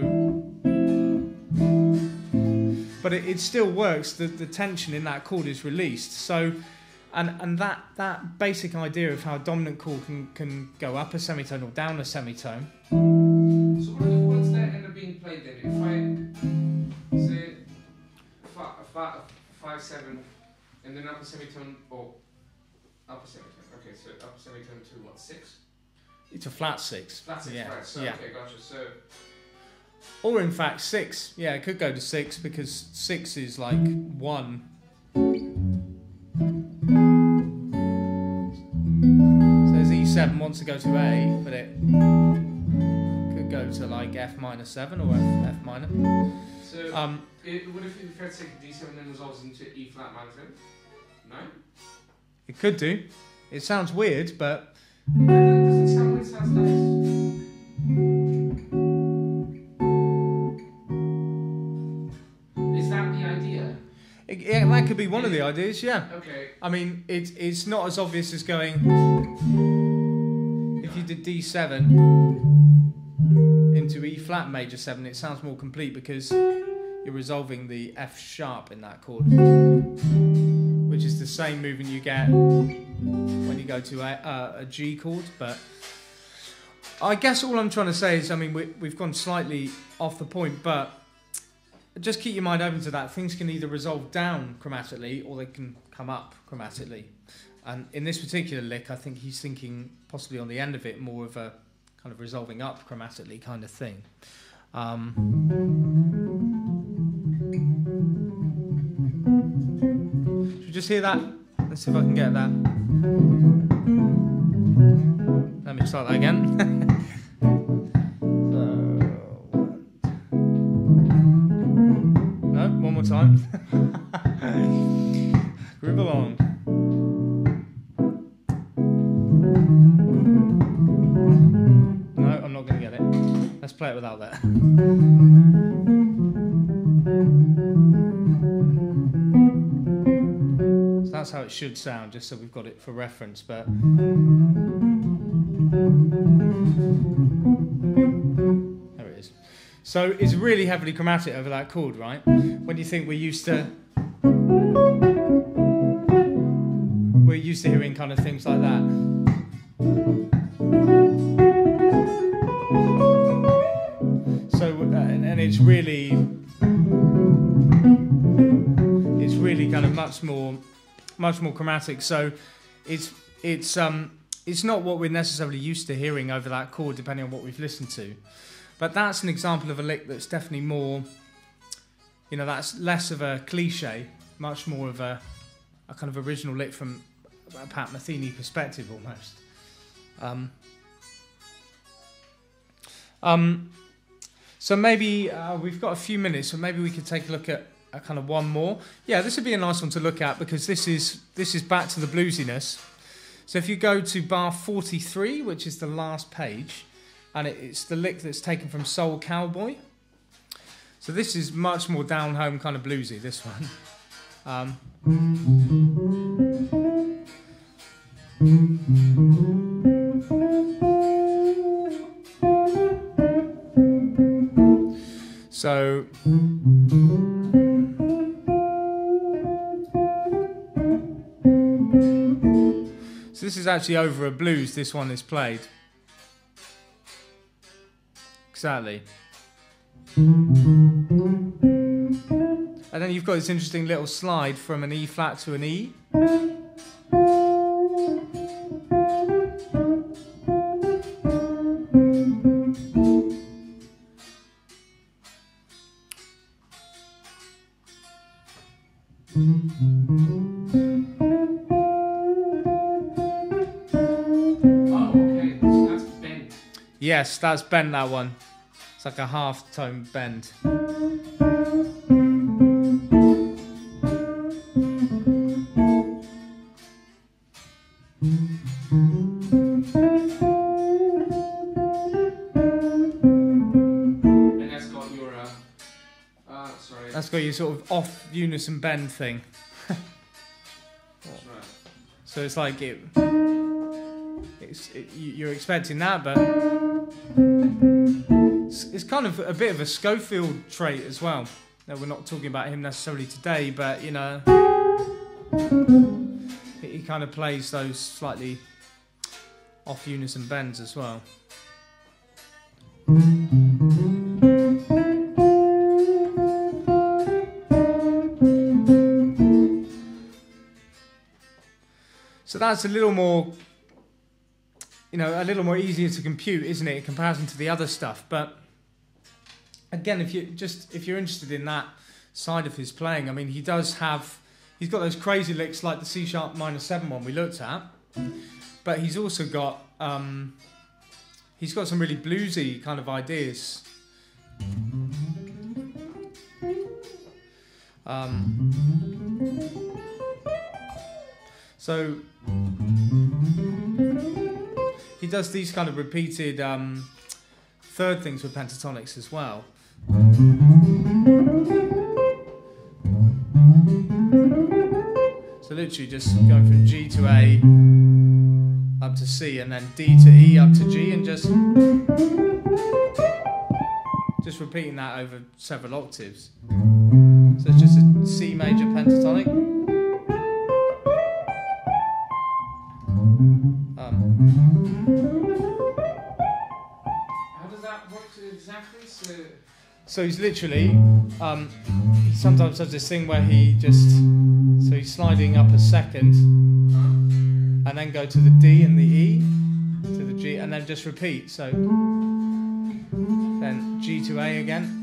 but it still works. The tension in that chord is released. So, and that basic idea of how a dominant chord can go up a semitone or down a semitone. So what are the chords that end up being played then? If I say 5/7 and then upper semitone or upper semitone. Okay, so upper semitone to what, 6? It's a flat 6. Flat 6, yeah. right? So yeah. okay, gotcha. So. Or in fact 6. Yeah, it could go to 6 because 6 is like 1. So as E7 wants to go to A, but it could go to like F minor 7 or F minor. So what if you fret 6 D7 then resolves into E flat minor 7? No? It could do. It sounds weird, but It doesn't sound weird, it sounds nice. Is that the idea? yeah, that could be one of the ideas, yeah. Okay. I mean, it's not as obvious as going, if you did D7 into E flat major 7, it sounds more complete because you're resolving the F sharp in that chord, which is the same movement you get when you go to a G chord. But I guess all I'm trying to say is, I mean, we've gone slightly off the point, but just keep your mind open to that. Things can either resolve down chromatically or they can come up chromatically. And in this particular lick, I think he's thinking possibly on the end of it more of a kind of resolving up chromatically kind of thing. Should we just hear that? Let's see if I can get that. Let me start that again. No, one more time. Groove along. No, I'm not going to get it. Let's play it without that. So that's how it should sound, just so we've got it for reference. But there it is. So it's really heavily chromatic over that chord, right? When you think we're used to hearing kind of things like that. So and it's really kind of much more chromatic. So it's not what we're necessarily used to hearing over that chord, depending on what we've listened to. But that's an example of a lick that's definitely more, that's less of a cliche, much more of a kind of original lick from a Pat Metheny perspective almost. So maybe we've got a few minutes, so maybe we could take a look at kind of one more. Yeah, this would be a nice one to look at because this is back to the bluesiness. So if you go to bar 43, which is the last page, and it's the lick that's taken from Soul Cowboy. So this is much more down home kind of bluesy, this one. So this is actually over a blues, this one is played. Exactly. And then you've got this interesting little slide from an E flat to an E. Yes, that's bent, that one. It's like a half tone bend. And that's got your, sorry. That's got your sort of off unison bend thing. That's right. So it's like you're expecting that, but it's kind of a bit of a Schofield trait as well. Now, we're not talking about him necessarily today, but you know, he kind of plays those slightly off unison bends as well. So that's a little more, you know, a little more easier to compute, isn't it, in comparison to the other stuff? But again, if you're interested in that side of his playing, I mean, he's got those crazy licks like the C sharp minor 7 one we looked at, but he's also got some really bluesy kind of ideas. So he does these kind of repeated third things with pentatonics as well. So literally just going from G to A up to C, and then D to E up to G, and just repeating that over several octaves. So it's just a C major pentatonic. How does that work exactly? So he's literally, he sometimes does this thing where he's sliding up a second, and then go to the D and the E, to the G, and then just repeat. So then G to A again,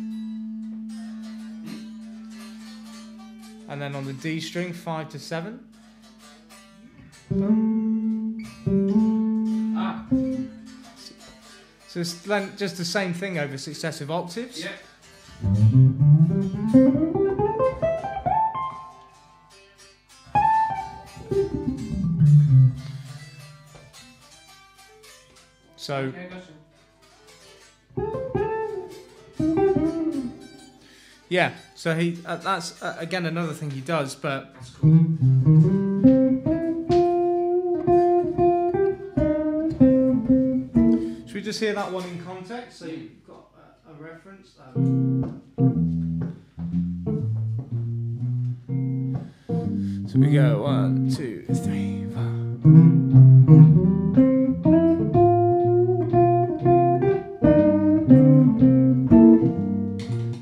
and then on the D string 5 to 7. So it's just the same thing over successive octaves. Yeah. So Okay, gotcha. yeah, so that's again another thing he does, but That's cool. should we just hear that one in context so you've got a reference? So we go 1, 2, 3, 4.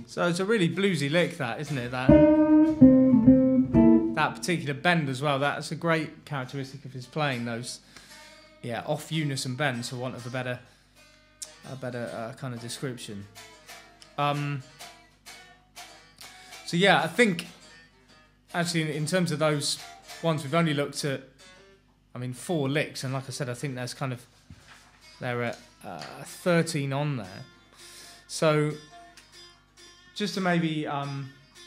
So it's a really bluesy lick, that, isn't it? That particular bend as well. That's a great characteristic of his playing. Those, off unison bends, for want of a better kind of description. So yeah, I think actually in terms of those ones, we've only looked at, 4 licks, and like I said, I think there are 13 on there. So just to maybe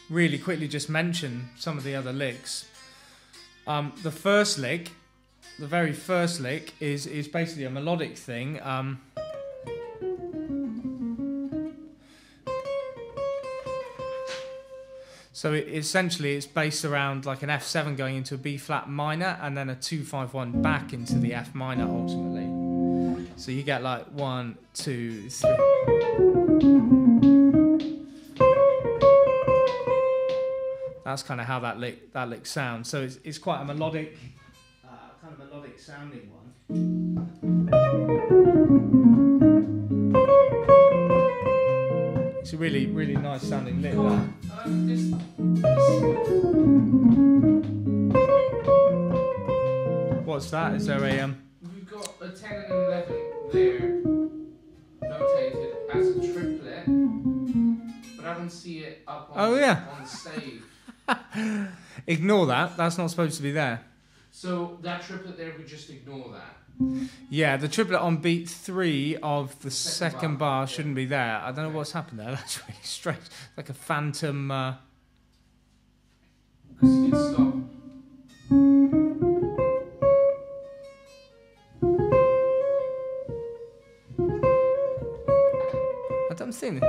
really quickly just mention some of the other licks. The first lick, the very first lick, is basically a melodic thing. So essentially it's based around like an F7 going into a B flat minor, and then a 2-5-1 back into the F minor ultimately. So you get like 1, 2, 3. That's kind of how that lick sounds. So it's quite a melodic, kind of melodic sounding one. a really, really nice sounding lick there. What's that? Is there a We've got a 10 and an 11 there, notated as a triplet, but I don't see it up on, on the stage. Ignore that. That's not supposed to be there. So that triplet there, we just ignore that. Yeah, the triplet on beat 3 of the second bar shouldn't be there. I don't know what's happened there. That's really strange. Like a phantom. Because you did stop. I don't think.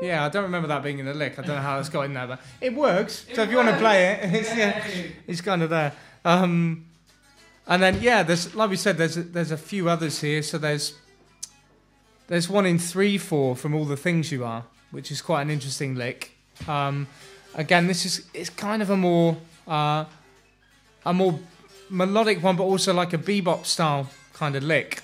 Yeah, I don't remember that being in the lick. I don't know how it's got in there, but it works. So if you want to play it, it's kind of there. And then there's, like we said, there's a few others here. So there's one in 3/4 from All the Things You Are, which is quite an interesting lick. Again, it's kind of a more melodic one, but also like a bebop style kind of lick.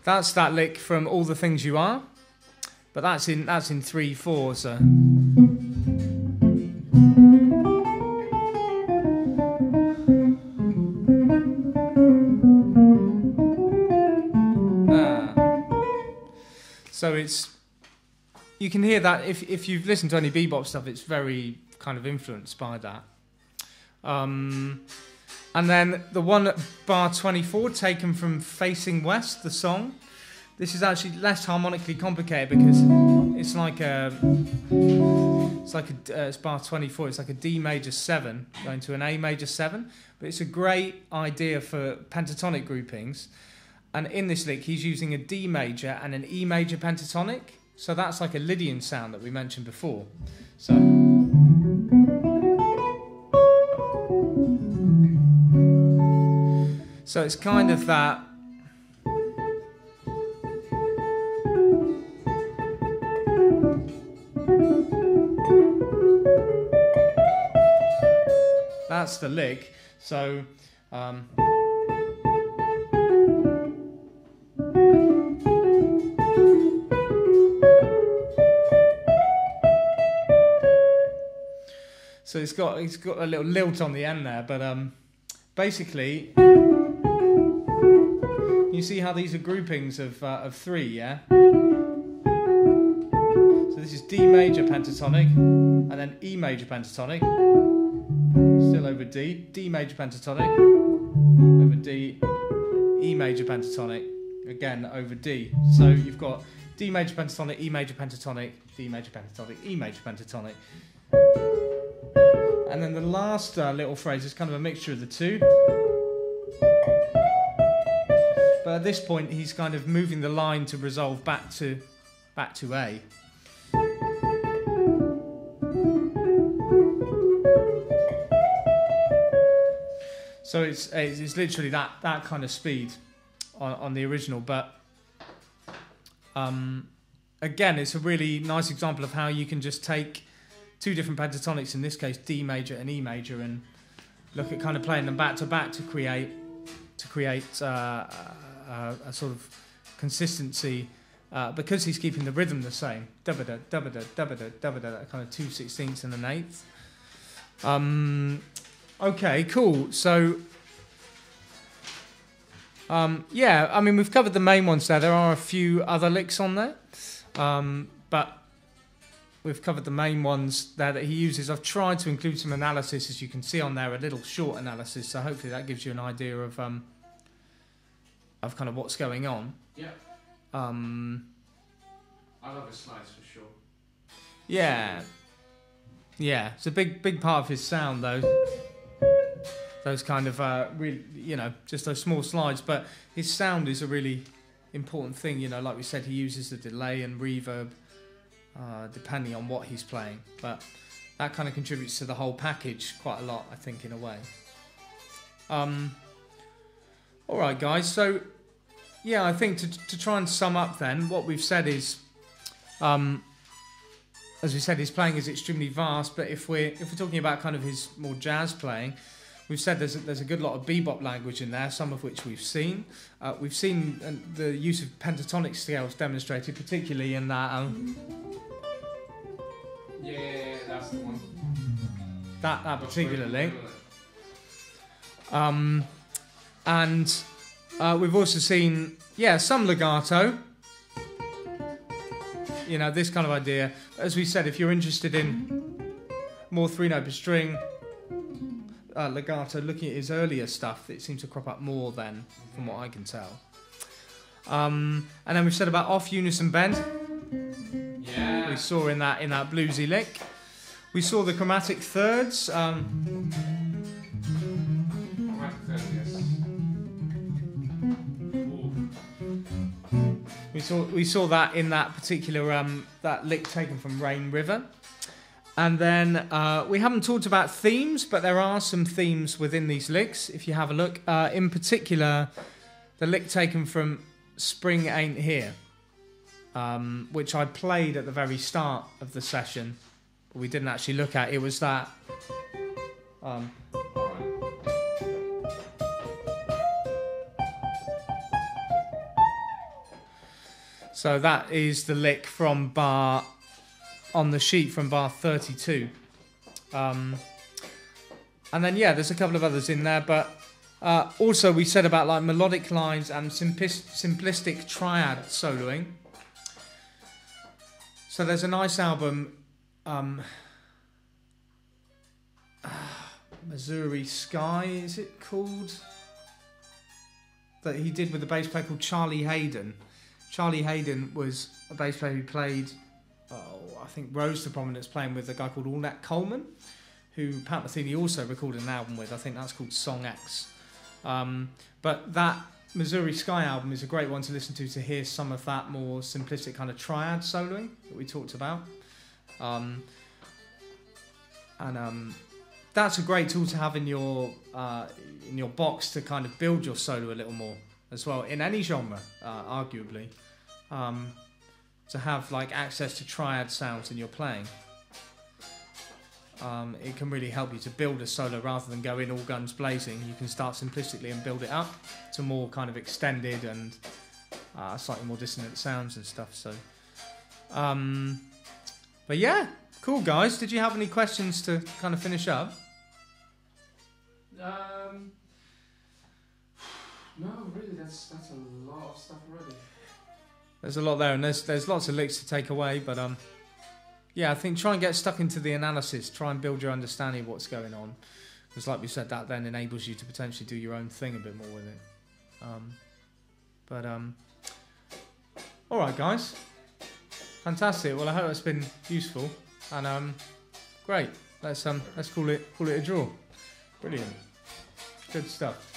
That's that lick from All the Things You Are, but that's in 3/4. So. So you can hear that if you've listened to any bebop stuff, it's very kind of influenced by that. And then the one at bar 24, taken from Facing West, the song. This is actually less harmonically complicated because it's bar 24. It's like a D major 7 going to an A major 7, but it's a great idea for pentatonic groupings. And in this lick, he's using a D major and an E major pentatonic. So that's like a Lydian sound that we mentioned before. So it's kind of that. That's the lick. So. So it's got a little lilt on the end there, but basically, you see how these are groupings of 3, yeah? So this is D major pentatonic, and then E major pentatonic, still over D, D major pentatonic, over D, E major pentatonic, again over D. So you've got D major pentatonic, E major pentatonic, D major pentatonic, E major pentatonic. And then the last little phrase is kind of a mixture of the two. But at this point, he's kind of moving the line to resolve back to A. So it's literally that kind of speed on the original. But again, it's a really nice example of how you can just take two different pentatonics, in this case D major and E major, and look at kind of playing them back to back to create a sort of consistency, because he's keeping the rhythm the same. Dubba-da, dubba-da, dubba-da, dubba-da, that kind of 2/16 and an 1/8. Okay, cool. So yeah, I mean, we've covered the main ones there. There are a few other licks on there, but we've covered the main ones there that he uses. I've tried to include some analysis, as you can see on there, a little short analysis, so hopefully that gives you an idea of kind of what's going on. Yeah. I love his slides for sure. Yeah. Yeah, it's a big part of his sound, though. Those kind of, really, just those small slides. But his sound is a really important thing, like we said, he uses the delay and reverb, depending on what he's playing. But that kind of contributes to the whole package quite a lot, I think, in a way. All right, guys. So, yeah, I think to try and sum up then, what we've said is, as we said, his playing is extremely vast. But if we're talking about kind of his more jazz playing, we've said there's a good lot of bebop language in there, some of which we've seen. We've seen the use of pentatonic scales demonstrated, particularly in that. Yeah, that's the one. That particular link. And we've also seen, some legato. You know, this kind of idea. As we said, if you're interested in more 3-note per string legato, looking at his earlier stuff, it seems to crop up more then, from what I can tell. And then we've said about off unison bend. Yeah. We saw in that bluesy lick. We saw the chromatic thirds. Chromatic third, yes. Ooh. We saw that in that particular that lick taken from Rain River. And then we haven't talked about themes, but there are some themes within these licks, if you have a look. In particular, the lick taken from Spring Ain't Here, which I played at the very start of the session, but we didn't actually look at. It was that... So that is the lick from bar... on the sheet from bar 32. And then, there's a couple of others in there, but also we said about like melodic lines and simplistic triad soloing. So there's a nice album, Missouri Sky, is it called? That he did with a bass player called Charlie Hayden. Charlie Hayden was a bass player who played... I think rose to prominence playing with a guy called Nat Coleman, who Pat Metheny also recorded an album with. I think that's called Song X. But that Missouri Sky album is a great one to listen to hear some of that more simplistic kind of triad soloing that we talked about. That's a great tool to have in your box to kind of build your solo a little more as well, in any genre, arguably. To have like access to triad sounds in your playing. It can really help you to build a solo rather than go in all guns blazing. You can start simplistically and build it up to more kind of extended and slightly more dissonant sounds and stuff. So, but yeah, cool guys. Did you have any questions to kind of finish up? No, really, that's a lot of stuff already. There's a lot there, and there's lots of licks to take away, but I think try and get stuck into the analysis, try and build your understanding of what's going on, because like we said, that then enables you to potentially do your own thing a bit more with it. All right, guys, fantastic. Well, I hope it's been useful, and great. Let's call it a draw. Brilliant, good stuff.